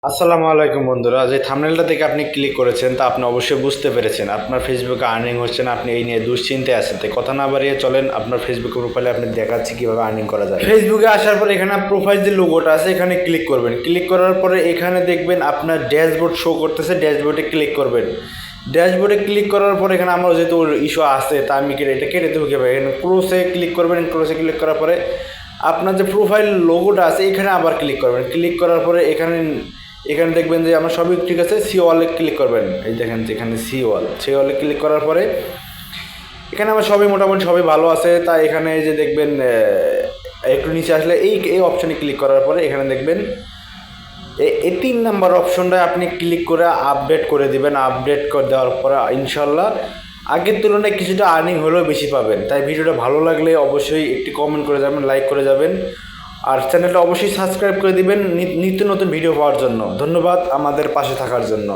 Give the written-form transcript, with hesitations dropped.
আসসালামু আলাইকুম বন্ধুরা, যে থাম্বনেলটা দেখে আপনি ক্লিক করেছেন তা আপনি অবশ্যই বুঝতে পেরেছেন আপনার ফেসবুকে আর্নিং হচ্ছে না। আপনি এই নিয়ে দুশ্চিন্তায় আছেন, তাই কথা না বাড়িয়ে চলেন আপনার ফেসবুক প্রোফাইলে আপনি দেখাচ্ছি কীভাবে আর্নিং করা যায়। ফেসবুকে আসার পর এখানে প্রোফাইল যে লোগোটা আছে এখানে ক্লিক করবেন। ক্লিক করার পরে এখানে দেখবেন আপনার ড্যাশবোর্ড শো করতেছে, ড্যাশবোর্ডে ক্লিক করবেন। ড্যাশবোর্ডে ক্লিক করার পর এখানে আমার যেহেতু ইস্যু আছে তা আমি এটা কেটে দেবো কীভাবে, এখানে ক্লোজে ক্লিক করবেন। ক্লোজে ক্লিক করার পরে আপনার যে প্রোফাইল লোগোটা আছে এখানে আবার ক্লিক করবেন। ক্লিক করার পরে এখানে এখানে দেখবেন যে আমার সবই ঠিক আছে। সি ওয়ালে ক্লিক করবেন। এই দেখেন যেখানে সি ওয়ালে ক্লিক করার পরে এখানে আমার সবই মোটামুটি সবই ভালো আছে। তা এখানে যে দেখবেন একটু নিচে আসলে এই অপশানে ক্লিক করার পরে এখানে দেখবেন এই 3 নাম্বার অপশনটায় আপনি ক্লিক করে আপডেট করে দিবেন। আপডেট করে দেওয়ার পরে ইনশাল্লাহ আগের তুলনায় কিছুটা আর্নিং হলেও বেশি পাবেন। তাই ভিডিওটা ভালো লাগলে অবশ্যই একটি কমেন্ট করে যাবেন, লাইক করে যাবেন, আর চ্যানেলটা অবশ্যই সাবস্ক্রাইব করে দিবেন নিত্য নতুন ভিডিও পাওয়ার জন্য। ধন্যবাদ আমাদের পাশে থাকার জন্য।